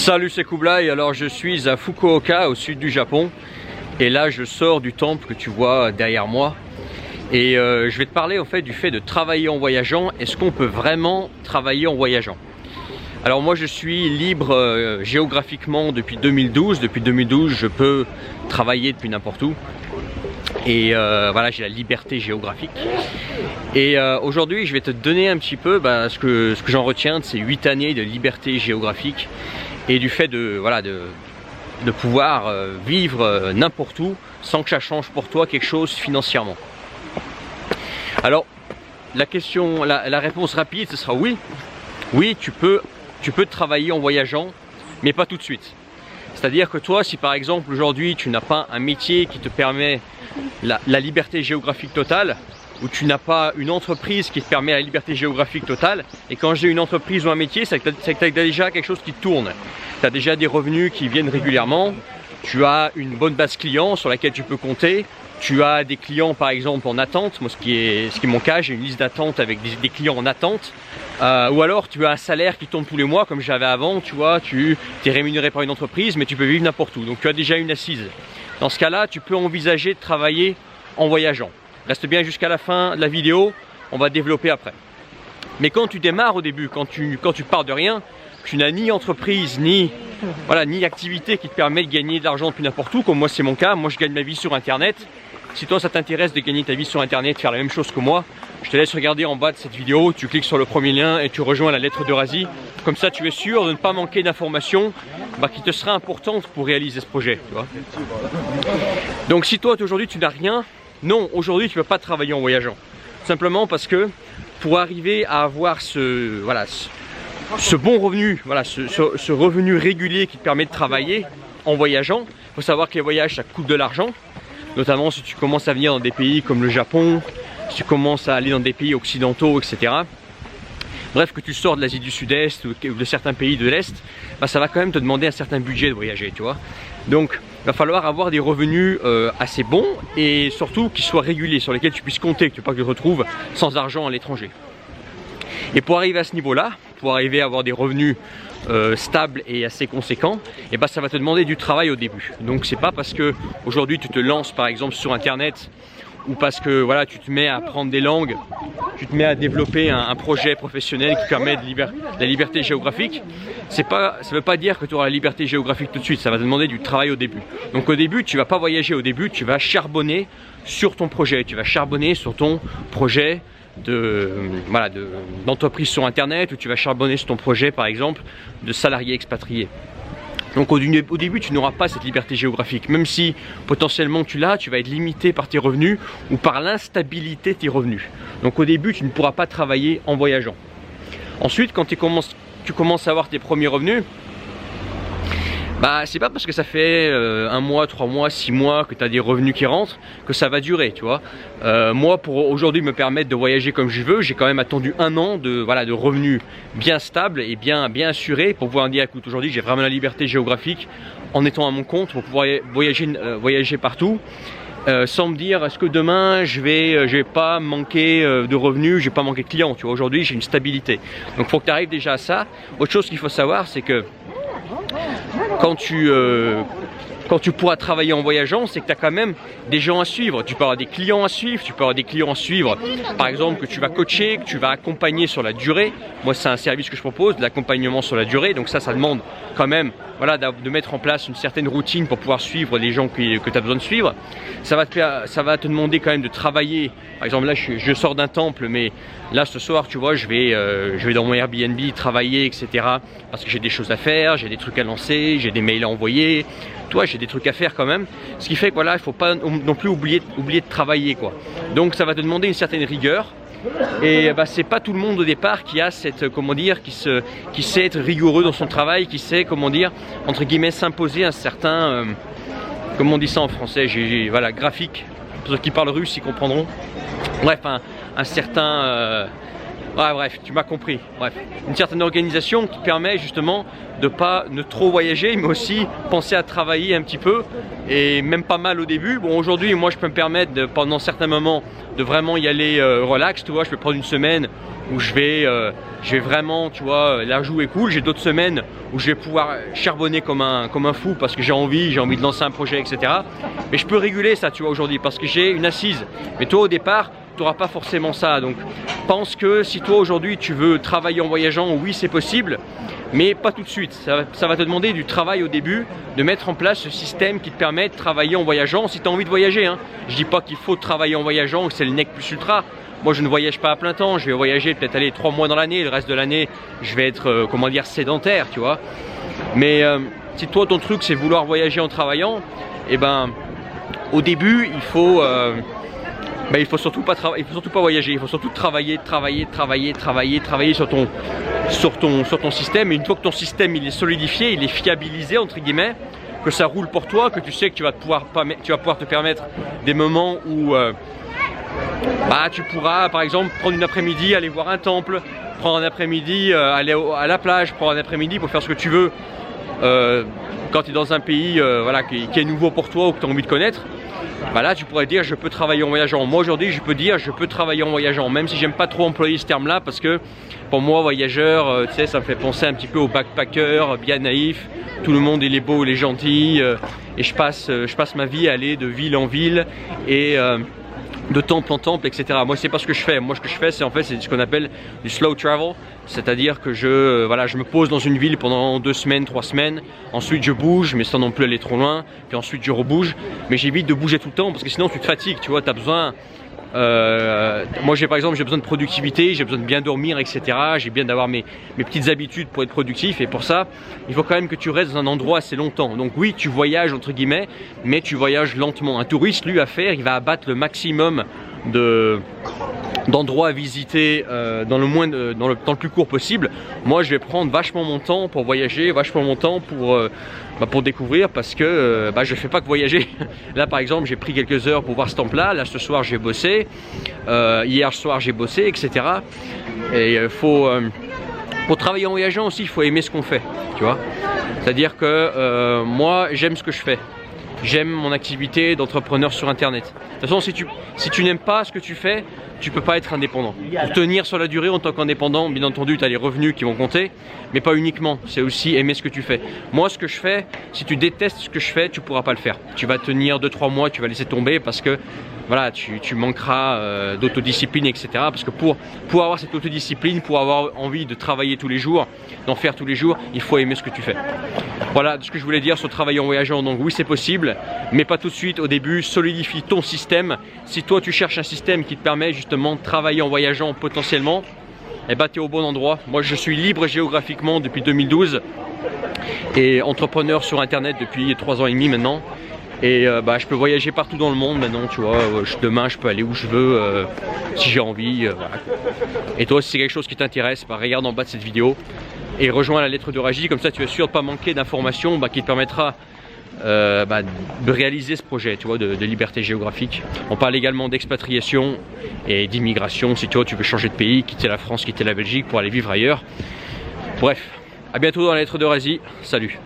Salut, c'est Kublai. Alors je suis à Fukuoka au sud du Japon et là je sors du temple que tu vois derrière moi et je vais te parler en fait du fait de travailler en voyageant. Est-ce qu'on peut vraiment travailler en voyageant? Alors moi je suis libre géographiquement depuis 2012. Depuis 2012 je peux travailler depuis n'importe où et voilà, j'ai la liberté géographique. Et aujourd'hui je vais te donner un petit peu ce que j'en retiens de ces 8 années de liberté géographique et du fait de, voilà, de pouvoir vivre n'importe où sans que ça change pour toi quelque chose financièrement. Alors la réponse rapide ce sera oui. Oui, tu peux travailler en voyageant, mais pas tout de suite. C'est-à-dire que toi, si par exemple aujourd'hui tu n'as pas un métier qui te permet la liberté géographique totale, ou tu n'as pas une entreprise qui te permet la liberté géographique totale, et quand j'ai une entreprise ou un métier, c'est que tu as déjà quelque chose qui tourne. Tu as déjà des revenus qui viennent régulièrement, tu as une bonne base client sur laquelle tu peux compter, tu as des clients par exemple en attente, moi ce qui est mon cas, j'ai une liste d'attente avec des clients en attente, ou alors tu as un salaire qui tombe tous les mois comme j'avais avant, tu vois, tu es rémunéré par une entreprise mais tu peux vivre n'importe où, donc tu as déjà une assise. Dans ce cas-là, tu peux envisager de travailler en voyageant. Reste bien jusqu'à la fin de la vidéo, on va développer après. Mais quand tu démarres au début, quand tu pars de rien, tu n'as ni entreprise, ni activité qui te permet de gagner de l'argent depuis n'importe où, comme moi c'est mon cas, moi je gagne ma vie sur internet. Si toi ça t'intéresse de gagner ta vie sur internet, faire la même chose que moi, je te laisse regarder en bas de cette vidéo, tu cliques sur le premier lien et tu rejoins la lettre d'Eurasie. Comme ça tu es sûr de ne pas manquer d'informations qui te sera importante pour réaliser ce projet. Tu vois. Donc si toi aujourd'hui tu n'as rien, non, aujourd'hui tu ne peux pas travailler en voyageant. Simplement parce que pour arriver à avoir ce bon revenu, ce revenu régulier qui te permet de travailler en voyageant, il faut savoir que les voyages ça coûte de l'argent, notamment si tu commences à venir dans des pays comme le Japon, si tu commences à aller dans des pays occidentaux, etc. Bref, que tu sors de l'Asie du Sud-Est ou de certains pays de l'Est, ça va quand même te demander un certain budget de voyager, tu vois. Donc il va falloir avoir des revenus assez bons et surtout qui soient réguliers, sur lesquels tu puisses compter, que tu ne pas que tu te retrouves sans argent à l'étranger. Et pour arriver à ce niveau-là, pour arriver à avoir des revenus stables et assez conséquents, et ça va te demander du travail au début. Donc c'est pas parce que aujourd'hui tu te lances par exemple sur internet ou parce que voilà, tu te mets à apprendre des langues, tu te mets à développer un projet professionnel qui permet la liberté géographique, ça ne veut pas dire que tu auras la liberté géographique tout de suite, ça va te demander du travail au début. Donc au début, tu ne vas pas voyager au début, tu vas charbonner sur ton projet, tu vas charbonner sur ton projet d'entreprise sur internet, ou tu vas charbonner sur ton projet par exemple de salarié expatrié. Donc au début tu n'auras pas cette liberté géographique, même si potentiellement tu l'as, tu vas être limité par tes revenus ou par l'instabilité de tes revenus. Donc au début tu ne pourras pas travailler en voyageant. Ensuite quand tu commences à avoir tes premiers revenus, c'est pas parce que ça fait 1 mois, 3 mois, 6 mois que tu as des revenus qui rentrent que ça va durer, tu vois. Moi pour aujourd'hui me permettre de voyager comme je veux, j'ai quand même attendu 1 an de revenus bien stables et bien assurés pour pouvoir dire écoute, aujourd'hui j'ai vraiment la liberté géographique en étant à mon compte pour pouvoir voyager partout. Sans me dire est-ce que demain je vais pas manquer de revenus, je vais pas manquer de clients, tu vois. Aujourd'hui j'ai une stabilité. Donc il faut que tu arrives déjà à ça. Autre chose qu'il faut savoir, c'est que quand tu pourras travailler en voyageant, c'est que tu as quand même des gens à suivre. Tu peux avoir des clients à suivre, par exemple que tu vas coacher, que tu vas accompagner sur la durée. Moi c'est un service que je propose, de l'accompagnement sur la durée, donc ça demande quand même de mettre en place une certaine routine pour pouvoir suivre les gens que tu as besoin de suivre. Ça va te demander quand même de travailler. Par exemple là je sors d'un temple, mais là ce soir tu vois je vais dans mon Airbnb travailler, etc. parce que j'ai des choses à faire, j'ai des trucs à lancer, j'ai des mails à envoyer. Toi, j'ai des trucs à faire quand même, ce qui fait que voilà, il faut pas non plus oublier de travailler quoi. Donc ça va te demander une certaine rigueur et c'est pas tout le monde au départ qui a cette qui sait être rigoureux dans son travail, qui sait entre guillemets s'imposer un certain comment on dit ça en français, graphique. Pour ceux qui parlent russe, ils comprendront. Bref, un certain bref, tu m'as compris. Bref, une certaine organisation qui permet justement de pas ne trop voyager, mais aussi penser à travailler un petit peu et même pas mal au début. Bon, aujourd'hui, moi, je peux me permettre pendant certains moments de vraiment y aller relax. Tu vois, je peux prendre une semaine où je vais vraiment, tu vois, la joue est cool. J'ai d'autres semaines où je vais pouvoir charbonner comme un fou parce que j'ai envie de lancer un projet, etc. Mais je peux réguler ça, tu vois, aujourd'hui parce que j'ai une assise. Mais toi, au départ, tu n'auras pas forcément ça. Donc, pense que si toi, aujourd'hui, tu veux travailler en voyageant, oui, c'est possible, mais pas tout de suite. Ça va te demander du travail au début, de mettre en place ce système qui te permet de travailler en voyageant si tu as envie de voyager, hein. Je dis pas qu'il faut travailler en voyageant, que c'est le nec plus ultra. Moi, je ne voyage pas à plein temps, je vais voyager peut-être aller 3 mois dans l'année, le reste de l'année, je vais être, comment dire, sédentaire, tu vois. Mais si toi, ton truc, c'est vouloir voyager en travaillant, eh ben, au début, il faut surtout pas voyager, il faut surtout travailler sur ton système. Et une fois que ton système il est solidifié, il est fiabilisé entre guillemets, que ça roule pour toi, que tu sais que tu vas pouvoir te permettre des moments où tu pourras par exemple prendre une après-midi, aller voir un temple, prendre un après-midi, aller à la plage, prendre un après-midi pour faire ce que tu veux quand tu es dans un pays voilà, qui est nouveau pour toi ou que tu as envie de connaître. Bah là tu pourrais dire je peux travailler en voyageant. Moi aujourd'hui je peux dire je peux travailler en voyageant, même si j'aime pas trop employer ce terme là parce que pour moi voyageur tu sais, ça me fait penser un petit peu au backpacker bien naïf, tout le monde il est beau, il est gentil et je passe ma vie à aller de ville en ville et de temple en temple, etc. Moi c'est pas ce que je fais. Moi ce que je fais c'est en fait c'est ce qu'on appelle du slow travel, c'est-à-dire que je me pose dans une ville pendant 2 semaines, 3 semaines, ensuite je bouge mais sans non plus aller trop loin, puis ensuite je rebouge, mais j'évite de bouger tout le temps parce que sinon tu te fatigues, tu vois, tu as besoin moi par exemple j'ai besoin de productivité, j'ai besoin de bien dormir, etc. J'ai bien d'avoir mes petites habitudes pour être productif, et pour ça il faut quand même que tu restes dans un endroit assez longtemps. Donc oui tu voyages entre guillemets, mais tu voyages lentement. Un touriste lui à faire, il va abattre le maximum d'endroits à visiter dans le plus court possible. Moi je vais prendre vachement mon temps pour voyager, vachement mon temps pour découvrir, parce que je fais pas que voyager. Là par exemple j'ai pris quelques heures pour voir ce temple là, ce soir j'ai bossé, hier soir j'ai bossé, etc. Et pour travailler en voyageant aussi il faut aimer ce qu'on fait, tu vois. C'est à dire que moi j'aime ce que je fais. J'aime mon activité d'entrepreneur sur internet. De toute façon si tu n'aimes pas ce que tu fais, tu peux pas être indépendant. Pour tenir sur la durée en tant qu'indépendant, bien entendu tu as les revenus qui vont compter, mais pas uniquement, c'est aussi aimer ce que tu fais. Moi ce que je fais, si tu détestes ce que je fais, tu pourras pas le faire. Tu vas tenir 2-3 mois, tu vas laisser tomber parce que voilà, tu manqueras d'autodiscipline, etc. Parce que pour avoir cette autodiscipline, pour avoir envie de travailler tous les jours, d'en faire tous les jours, il faut aimer ce que tu fais. Voilà ce que je voulais dire sur travailler en voyageant. Donc oui c'est possible, mais pas tout de suite. Au début, solidifie ton système. Si toi tu cherches un système qui te permet justement de travailler en voyageant potentiellement, eh ben tu es au bon endroit. Moi je suis libre géographiquement depuis 2012 et entrepreneur sur internet depuis 3 ans et demi maintenant. Et je peux voyager partout dans le monde maintenant, tu vois. Demain je peux aller où je veux si j'ai envie, voilà. Et toi si c'est quelque chose qui t'intéresse, regarde en bas de cette vidéo et rejoins la lettre de Raji, comme ça tu es sûr de ne pas manquer d'informations qui te permettra de réaliser ce projet, tu vois, de liberté géographique. On parle également d'expatriation et d'immigration si toi tu veux changer de pays, quitter la France, quitter la Belgique pour aller vivre ailleurs. Bref, à bientôt dans la lettre de Raji, salut.